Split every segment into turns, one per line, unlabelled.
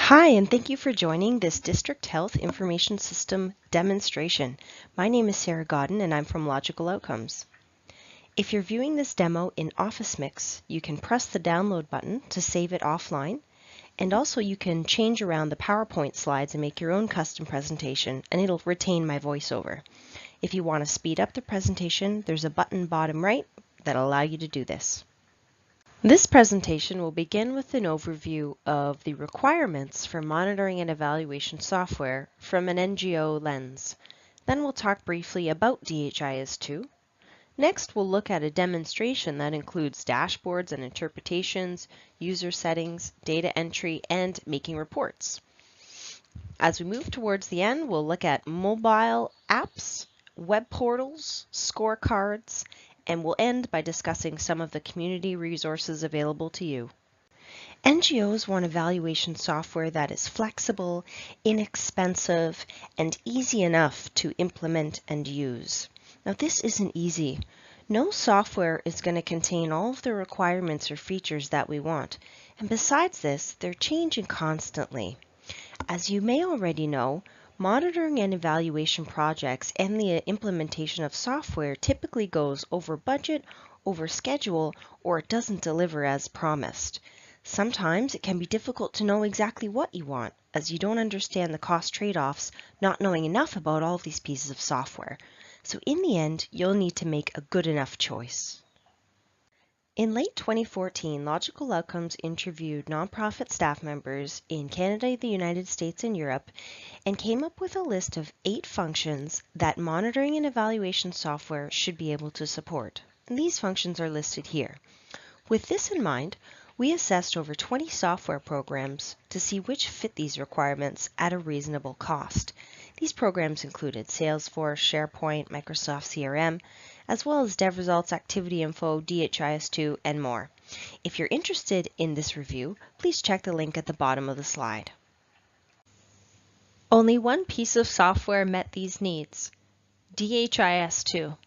Hi, and thank you for joining this District Health Information System demonstration. My name is Sarah Godden, and I'm from Logical Outcomes. If you're viewing this demo in OfficeMix, you can press the download button to save it offline, and also you can change around the PowerPoint slides and make your own custom presentation, and it'll retain my voiceover. If you want to speed up the presentation, there's a button bottom right that'll allow you to do this. This presentation will begin with an overview of the requirements for monitoring and evaluation software from an NGO lens. Then we'll talk briefly about DHIS2. Next, we'll look at a demonstration that includes dashboards and interpretations, user settings, data entry, and making reports. As we move towards the end, we'll look at mobile apps, web portals, scorecards, and we'll end by discussing some of the community resources available to you. NGOs want evaluation software that is flexible, inexpensive, and easy enough to implement and use. Now, this isn't easy. No software is going to contain all of the requirements or features that we want. And besides this, they're changing constantly. As you may already know, monitoring and evaluation projects and the implementation of software typically goes over budget, over schedule, or it doesn't deliver as promised. Sometimes it can be difficult to know exactly what you want, as you don't understand the cost trade-offs, not knowing enough about all of these pieces of software. So in the end, you'll need to make a good enough choice. In late 2014, Logical Outcomes interviewed nonprofit staff members in Canada, the United States, and Europe, and came up with a list of 8 functions that monitoring and evaluation software should be able to support. And these functions are listed here. With this in mind, we assessed over 20 software programs to see which fit these requirements at a reasonable cost. These programs included Salesforce, SharePoint, Microsoft CRM, as well as DevResults, ActivityInfo, DHIS2, and more. If you're interested in this review, please check the link at the bottom of the slide. Only one piece of software met these needs, DHIS2,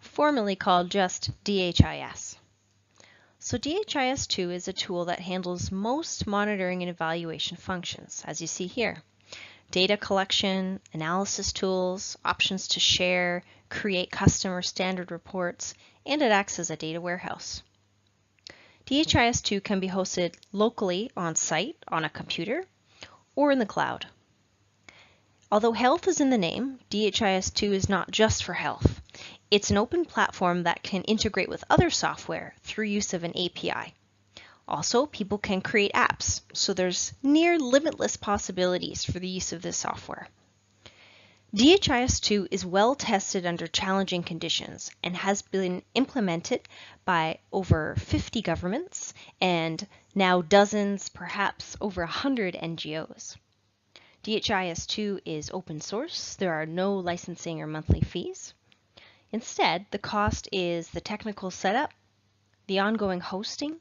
formerly called just DHIS. So DHIS2 is a tool that handles most monitoring and evaluation functions, as you see here. Data collection, analysis tools, options to share, create custom or standard reports, and it acts as a data warehouse. DHIS2 can be hosted locally on site on a computer or in the cloud. Although health is in the name, DHIS2 is not just for health. It's an open platform that can integrate with other software through use of an API. Also, people can create apps, so there's near limitless possibilities for the use of this software. DHIS2 is well tested under challenging conditions and has been implemented by over 50 governments and now dozens, perhaps over 100 NGOs. DHIS2 is open source. There are no licensing or monthly fees. Instead, the cost is the technical setup, the ongoing hosting,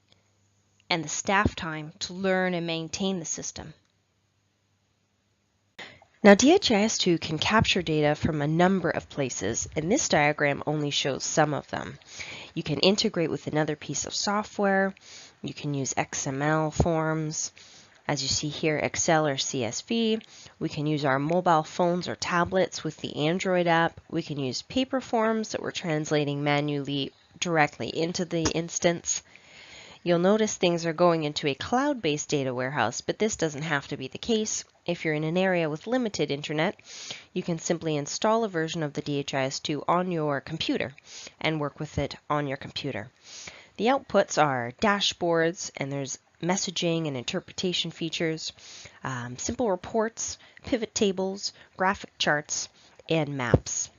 and the staff time to learn and maintain the system. Now, DHIS2 can capture data from a number of places, and this diagram only shows some of them. You can integrate with another piece of software. You can use XML forms. As you see here, Excel or CSV. We can use our mobile phones or tablets with the Android app. We can use paper forms that we're translating manually directly into the instance. You'll notice things are going into a cloud-based data warehouse, but this doesn't have to be the case. If you're in an area with limited internet, you can simply install a version of the DHIS2 on your computer and work with it on your computer. The outputs are dashboards, and there's messaging and interpretation features, simple reports, pivot tables, graphic charts, and maps.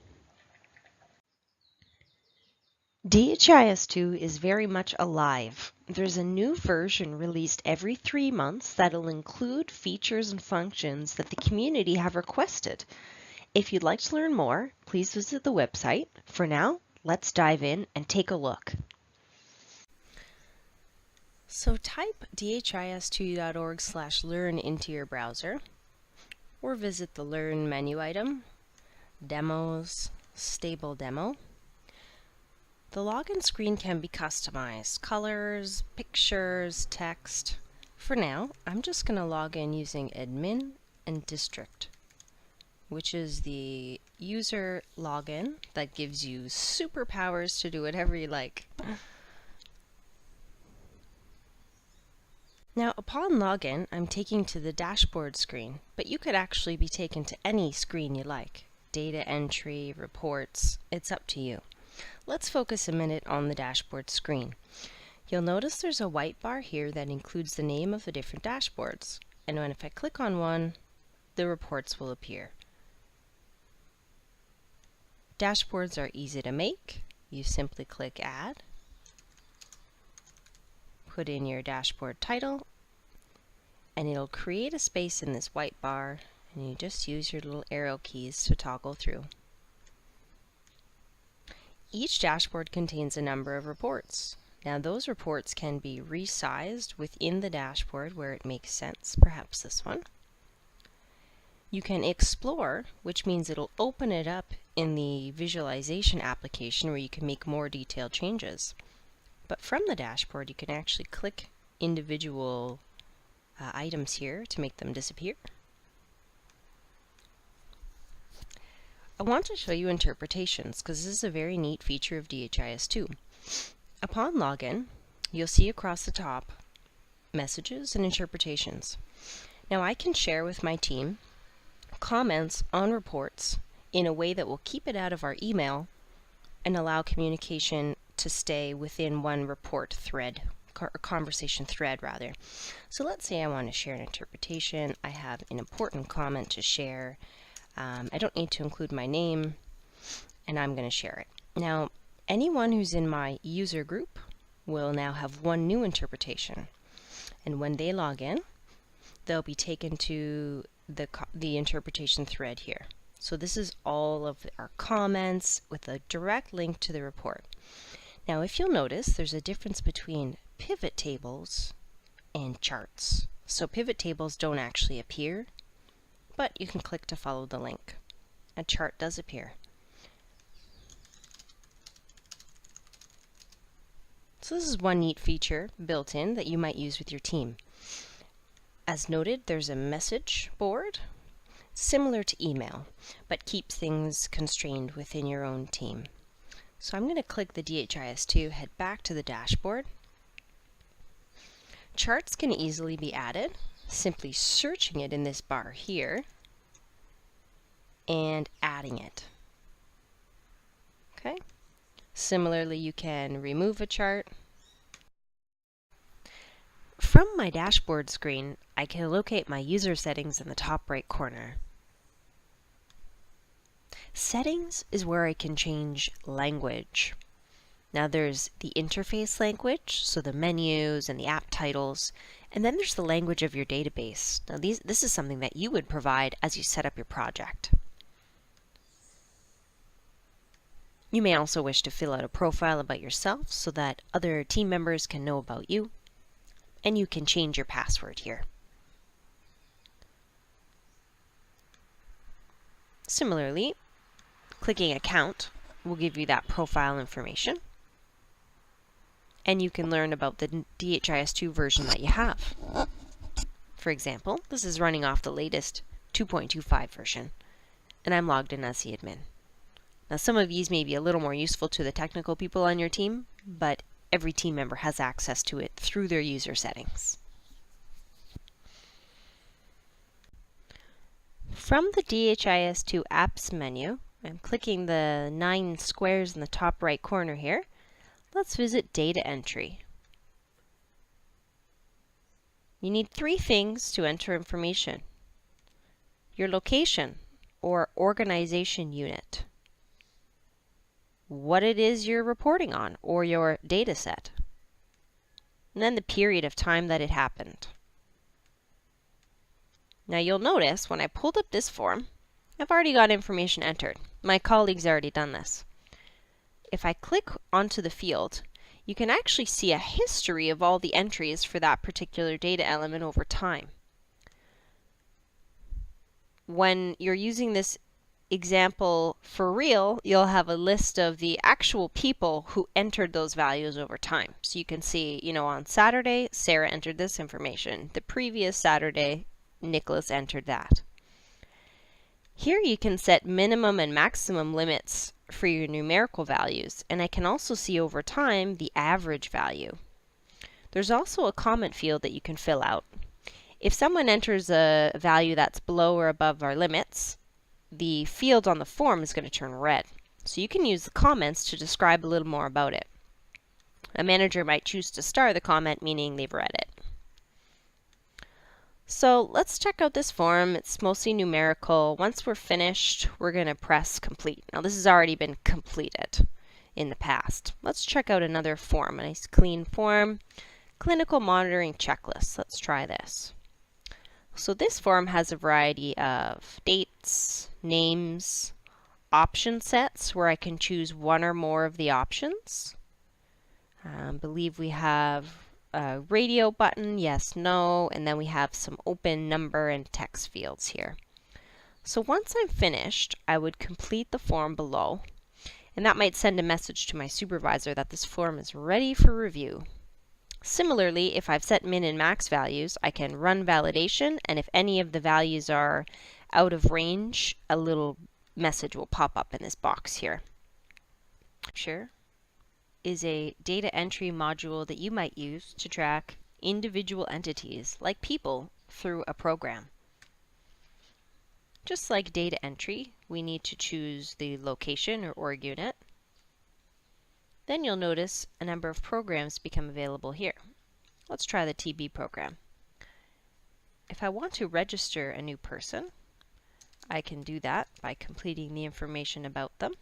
DHIS2 is very much alive. There's a new version released every 3 months that'll include features and functions that the community have requested. If you'd like to learn more, please visit the website. For now, let's dive in and take a look. So type dhis2.org/learn into your browser, or visit the Learn menu item, Demos, Stable Demo. The login screen can be customized. Colors, pictures, text, For now, I'm just going to log in using admin and district, which is the user login that gives you superpowers to do whatever you like. Now, upon login, I'm taken to the dashboard screen, but you could actually be taken to any screen you like. Data entry, reports, it's up to you. Let's focus a minute on the dashboard screen. You'll notice there's a white bar here that includes the name of the different dashboards. And if I click on one, the reports will appear. Dashboards are easy to make. You simply click Add, put in your dashboard title, and it'll create a space in this white bar, and you just use your little arrow keys to toggle through. Each dashboard contains a number of reports. Now those reports can be resized within the dashboard where it makes sense, perhaps this one. You can explore, which means it'll open it up in the visualization application where you can make more detailed changes. But from the dashboard, you can actually click individual items here to make them disappear. I want to show you interpretations because this is a very neat feature of DHIS2. Upon login, you'll see across the top messages and interpretations. Now I can share with my team comments on reports in a way that will keep it out of our email and allow communication to stay within one report thread, or conversation thread rather. So let's say I want to share an interpretation. I have an important comment to share. I don't need to include my name, and I'm going to share it. Now, anyone who's in my user group will now have one new interpretation. And when they log in, they'll be taken to the interpretation thread here. So this is all of our comments with a direct link to the report. Now, if you'll notice, there's a difference between pivot tables and charts. So pivot tables don't actually appear, but you can click to follow the link. A chart does appear. So this is one neat feature built in that you might use with your team. As noted, there's a message board, similar to email, but keeps things constrained within your own team. So I'm going to click the DHIS2, head back to the dashboard. Charts can easily be added, simply searching it in this bar here and adding it. Okay. Similarly, you can remove a chart. From my dashboard screen, I can locate my user settings in the top right corner. Settings is where I can change language. Now there's the interface language, so the menus and the app titles, and then there's the language of your database. Now this is something that you would provide as you set up your project. You may also wish to fill out a profile about yourself so that other team members can know about you, and you can change your password here. Similarly, clicking Account will give you that profile information, and you can learn about the DHIS2 version that you have. For example, this is running off the latest 2.25 version, and I'm logged in as the admin. Now some of these may be a little more useful to the technical people on your team, but every team member has access to it through their user settings. From the DHIS2 Apps menu, I'm clicking the 9 squares in the top right corner here. Let's visit Data Entry. You need 3 things to enter information: your location or organization unit, what it is you're reporting on or your data set, and then the period of time that it happened. Now you'll notice when I pulled up this form, I've already got information entered. My colleague's already done this. If I click onto the field, you can actually see a history of all the entries for that particular data element over time. When you're using this example for real, you'll have a list of the actual people who entered those values over time. So you can see, on Saturday, Sarah entered this information. The previous Saturday, Nicholas entered that. Here you can set minimum and maximum limits for your numerical values, and I can also see over time the average value. There's also a comment field that you can fill out. If someone enters a value that's below or above our limits, the field on the form is going to turn red. So you can use the comments to describe a little more about it. A manager might choose to star the comment, meaning they've read it. So let's check out this form. It's mostly numerical. Once we're finished, we're going to press complete. Now this has already been completed in the past. Let's check out another form, a nice clean form. Clinical monitoring checklist. Let's try this. So this form has a variety of dates, names, option sets where I can choose one or more of the options. I believe we have a radio button, yes, no, and then we have some open number and text fields here. So once I'm finished, I would complete the form below, and that might send a message to my supervisor that this form is ready for review. Similarly, if I've set min and max values, I can run validation, and if any of the values are out of range, a little message will pop up in this box here. Capture is a data entry module that you might use to track individual entities, like people, through a program. Just like data entry, we need to choose the location or org unit. Then you'll notice a number of programs become available here. Let's try the TB program. If I want to register a new person, I can do that by completing the information about them.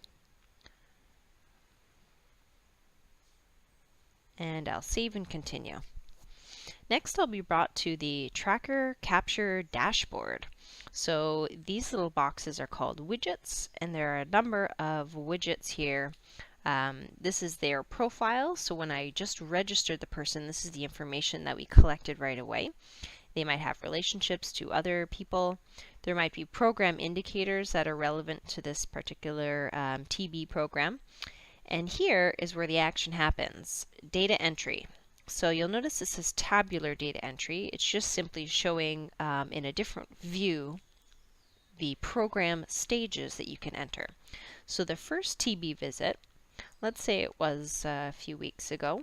And I'll save and continue. Next, I'll be brought to the Tracker Capture dashboard. So these little boxes are called widgets, and there are a number of widgets here. This is their profile, so when I just registered the person, this is the information that we collected right away. They might have relationships to other people. There might be program indicators that are relevant to this particular TB program. And here is where the action happens, data entry. So you'll notice this is tabular data entry. It's just simply showing in a different view the program stages that you can enter. So the first TB visit, let's say it was a few weeks ago.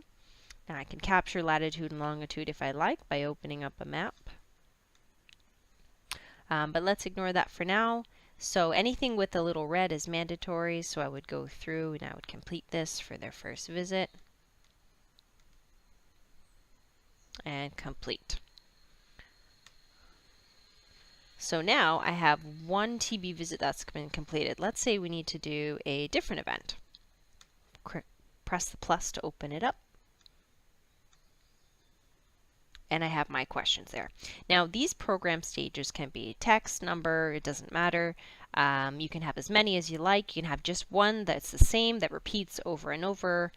Now I can capture latitude and longitude if I like by opening up a map. But let's ignore that for now. So anything with a little red is mandatory, so I would go through and I would complete this for their first visit. And complete. So now I have one TB visit that's been completed. Let's say we need to do a different event. Press the plus to open it up. And I have my questions there. Now these program stages can be text, number, it doesn't matter. You can have as many as you like. You can have just one that's the same that repeats over and over.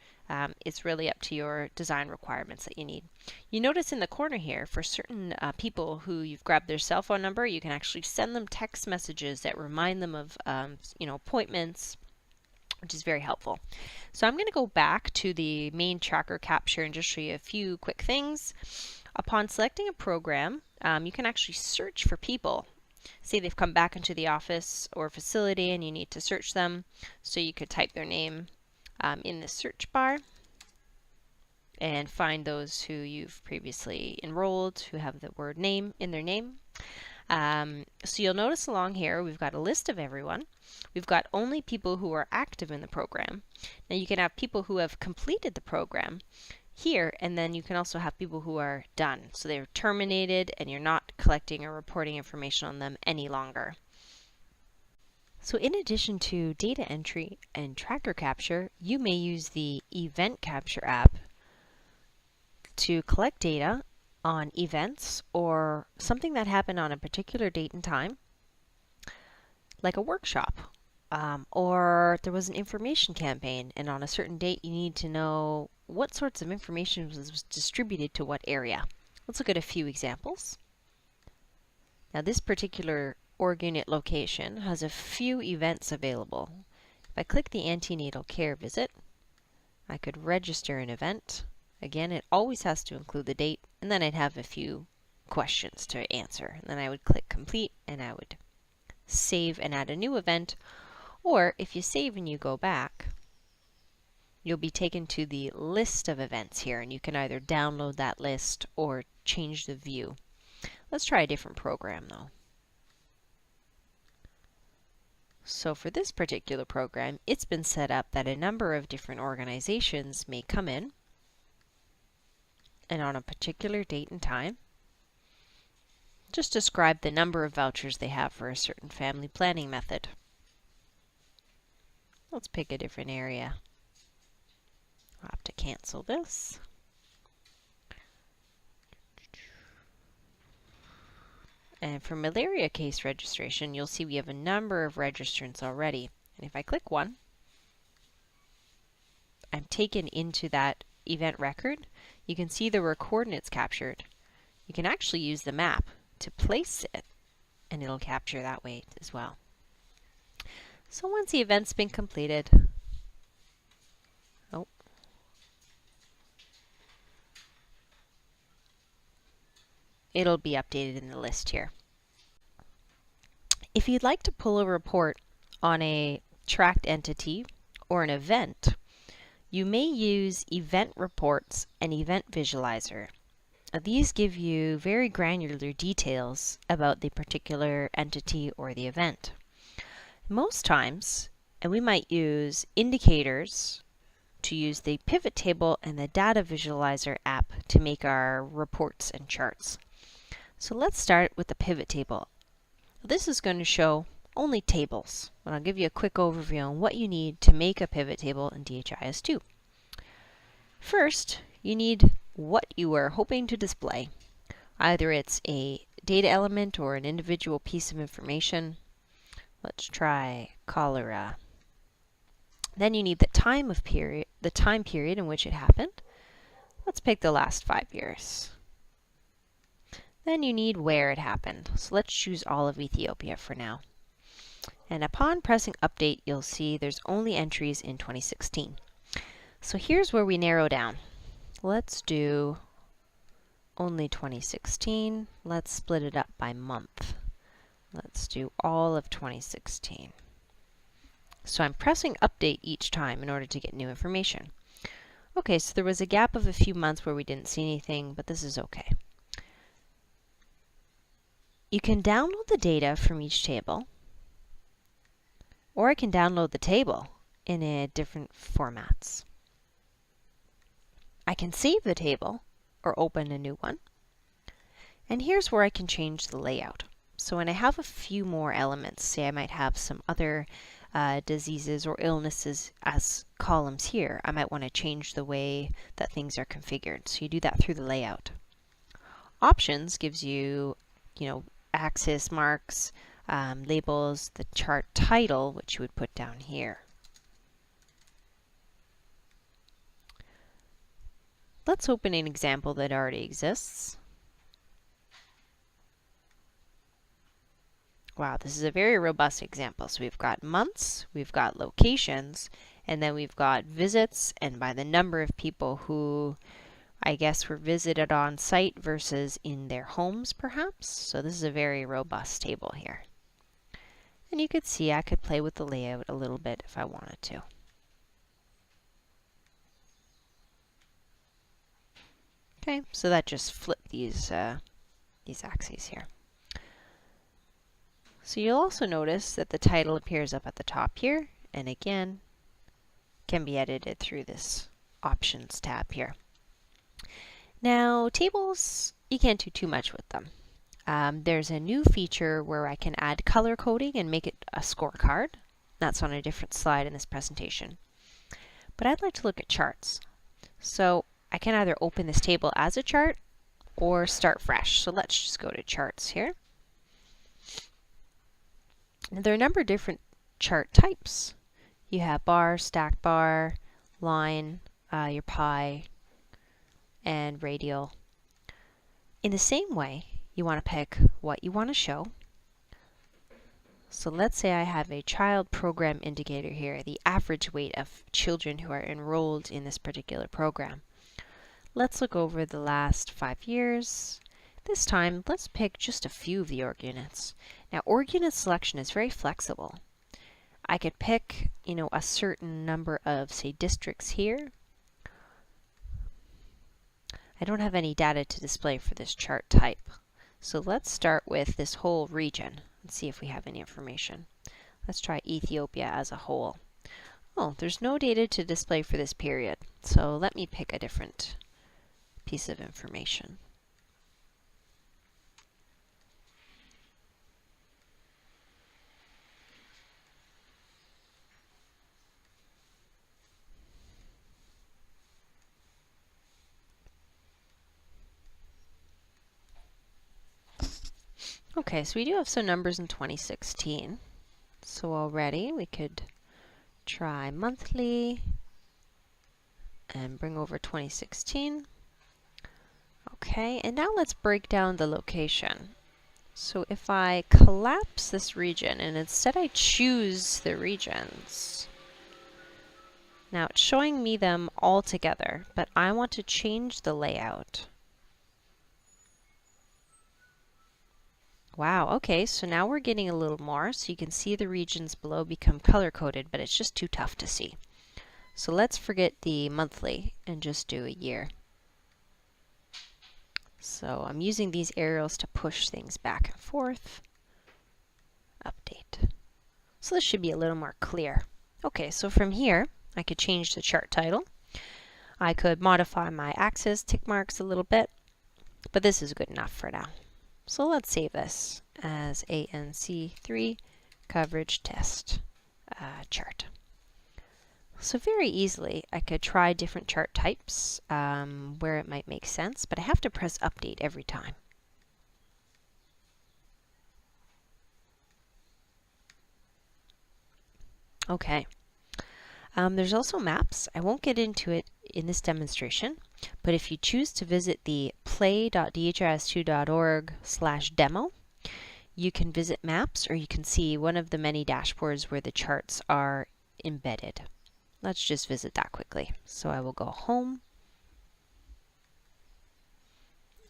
It's really up to your design requirements that you need. You notice in the corner here, for certain people who you've grabbed their cell phone number, you can actually send them text messages that remind them of appointments, which is very helpful. So I'm going to go back to the main Tracker Capture and just show you a few quick things. Upon selecting a program, you can actually search for people. Say they've come back into the office or facility and you need to search them. So you could type their name in the search bar and find those who you've previously enrolled who have the word name in their name. So you'll notice along here we've got a list of everyone. We've got only people who are active in the program. Now you can have people who have completed the program here, and then you can also have people who are done. So they're terminated and you're not collecting or reporting information on them any longer. So in addition to data entry and Tracker Capture, you may use the Event Capture app to collect data on events or something that happened on a particular date and time, like a workshop, or there was an information campaign, and on a certain date you need to know what sorts of information was distributed to what area. Let's look at a few examples. Now this particular org unit location has a few events available. If I click the antenatal care visit, I could register an event. Again, it always has to include the date, and then I'd have a few questions to answer. And then I would click complete, and I would save and add a new event. Or if you save and you go back, you'll be taken to the list of events here, and you can either download that list or change the view. Let's try a different program though. So for this particular program, it's been set up that a number of different organizations may come in, and on a particular date and time, just describe the number of vouchers they have for a certain family planning method. Let's pick a different area. I'll have to cancel this. And for malaria case registration, you'll see we have a number of registrants already. And if I click one, I'm taken into that event record. You can see there were coordinates captured. You can actually use the map to place it, and it'll capture that way as well. So once the event's been completed, it'll be updated in the list here. If you'd like to pull a report on a tracked entity or an event, you may use Event Reports and Event Visualizer. These give you very granular details about the particular entity or the event. Most times, and we might use indicators to use the pivot table and the data visualizer app to make our reports and charts. So let's start with the pivot table. This is going to show only tables, and I'll give you a quick overview on what you need to make a pivot table in DHIS2. First, you need what you are hoping to display. Either it's a data element or an individual piece of information. Let's try cholera. Then you need the time period in which it happened. Let's pick the last 5 years. Then you need where it happened. So let's choose all of Ethiopia for now. And upon pressing update, you'll see there's only entries in 2016. So here's where we narrow down. Let's do only 2016. Let's split it up by month. Let's do all of 2016. So I'm pressing update each time in order to get new information. Okay, so there was a gap of a few months where we didn't see anything, but this is okay. You can download the data from each table, or I can download the table in different formats. I can save the table or open a new one. And here's where I can change the layout. So when I have a few more elements, say I might have some other diseases or illnesses as columns here, I might want to change the way that things are configured. So you do that through the layout. Options gives you, axis marks, labels, the chart title, which you would put down here. Let's open an example that already exists. Wow, this is a very robust example. So we've got months, we've got locations, and then we've got visits, and by the number of people who I guess were visited on site versus in their homes perhaps. So this is a very robust table here. And you could see I could play with the layout a little bit if I wanted to. Okay, so that just flipped these axes here. So you'll also notice that the title appears up at the top here, and again, can be edited through this Options tab here. Now, tables, you can't do too much with them. There's a new feature where I can add color coding and make it a scorecard. That's on a different slide in this presentation. But I'd like to look at charts. So I can either open this table as a chart or start fresh. So let's just go to charts here. Now, there are a number of different chart types. You have bar, stack bar, line, your pie, and radial. In the same way, you want to pick what you want to show,
So let's say I have a child program indicator here, the average weight of children who are enrolled in this particular program. Let's look over the last 5 years. This time, let's pick just a few of the org units. Now, org unit selection is very flexible. I could pick, a certain number of, say, districts here. I don't have any data to display for this chart type. So let's start with this whole region and see if we have any information. Let's try Ethiopia as a whole. Oh, there's no data to display for this period. So let me pick a different piece of information. Okay, so we do have some numbers in 2016. So already we could try monthly and bring over 2016. Okay, and now let's break down the location. So if I collapse this region and instead I choose the regions, now it's showing me them all together, but I want to change the layout. Wow, okay, so now we're getting a little more, so you can see the regions below become color-coded, but it's just too tough to see. So let's forget the monthly and just do a year. So I'm using these arrows to push things back and forth. Update. So this should be a little more clear. Okay, so from here, I could change the chart title. I could modify my axis tick marks a little bit, but this is good enough for now. So let's save this as ANC3 coverage test chart. So very easily, I could try different chart types where it might make sense, but I have to press update every time. Okay. There's also maps. I won't get into it in this demonstration, but if you choose to visit the play.dhis2.org/demo, you can visit maps, or you can see one of the many dashboards where the charts are embedded. Let's just visit that quickly. So I will go home,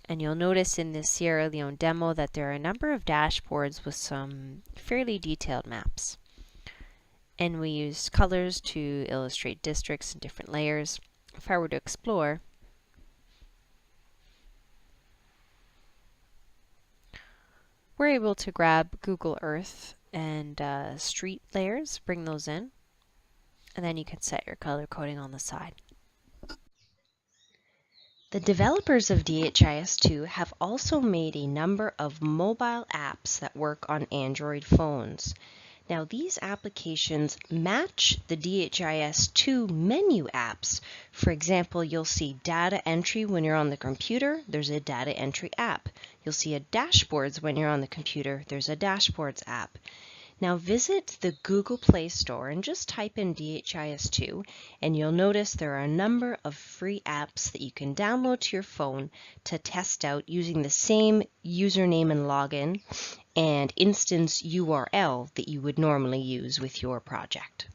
and you'll notice in this Sierra Leone demo that there are a number of dashboards with some fairly detailed maps. And we use colors to illustrate districts and different layers. If I were to explore, we're able to grab Google Earth and street layers, bring those in, and then you can set your color coding on the side.
The developers of DHIS2 have also made a number of mobile apps that work on Android phones. Now these applications match the DHIS2 menu apps. For example, you'll see data entry when you're on the computer, there's a data entry app. You'll see a dashboards when you're on the computer, there's a dashboards app. Now visit the Google Play Store and just type in DHIS2 and you'll notice there are a number of free apps that you can download to your phone to test out using the same username and login and instance URL that you would normally use with your project.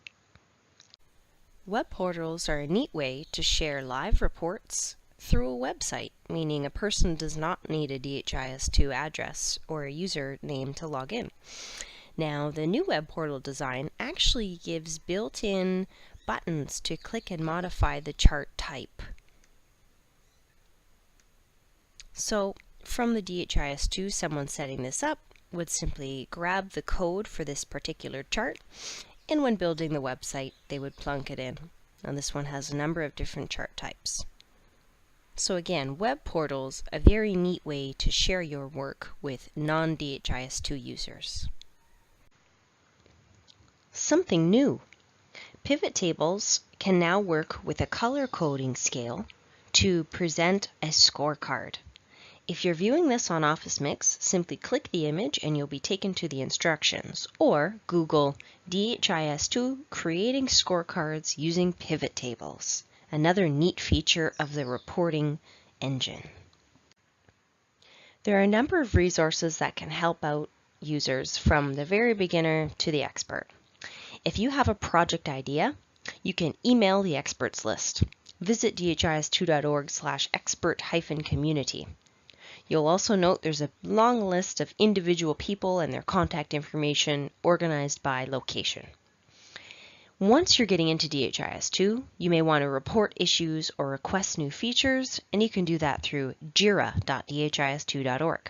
Web portals are a neat way to share live reports through a website, meaning a person does not need a DHIS2 address or a username to log in. Now, the new web portal design actually gives built-in buttons to click and modify the chart type. So, from the DHIS2, someone setting this up would simply grab the code for this particular chart, and when building the website, they would plunk it in. Now, this one has a number of different chart types. So again, web portals, a very neat way to share your work with non-DHIS2 users. Something new. Pivot tables can now work with a color coding scale to present a scorecard. If you're viewing this on OfficeMix, simply click the image and you'll be taken to the instructions, or Google DHIS2 creating scorecards using pivot tables, another neat feature of the reporting engine. There are a number of resources that can help out users from the very beginner to the expert. If you have a project idea, you can email the experts list. Visit dhis2.org/expert-community. You'll also note there's a long list of individual people and their contact information organized by location. Once you're getting into DHIS2, you may want to report issues or request new features, and you can do that through jira.dhis2.org.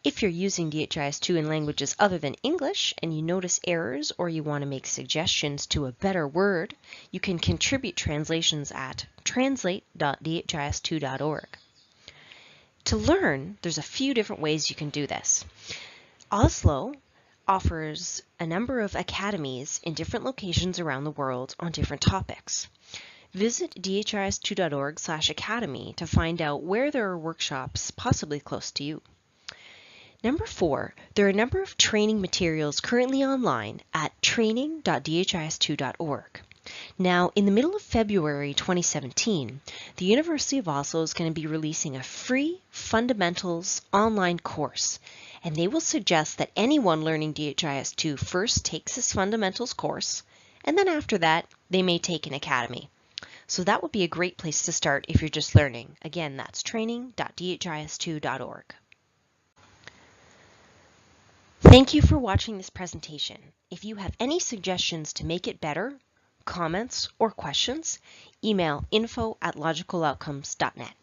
If you're using DHIS2 in languages other than English and you notice errors or you want to make suggestions to a better word, you can contribute translations at translate.dhis2.org. To learn, there's a few different ways you can do this. Oslo offers a number of academies in different locations around the world on different topics. Visit dhis2.org/academy to find out where there are workshops possibly close to you. Number 4, there are a number of training materials currently online at training.dhis2.org. Now, in the middle of February 2017, the University of Oslo is going to be releasing a free fundamentals online course, and they will suggest that anyone learning DHIS2 first takes this fundamentals course, and then after that, they may take an academy. So that would be a great place to start if you're just learning. Again, that's training.dhis2.org. Thank you for watching this presentation. If you have any suggestions to make it better, comments, or questions, email info@logicaloutcomes.net.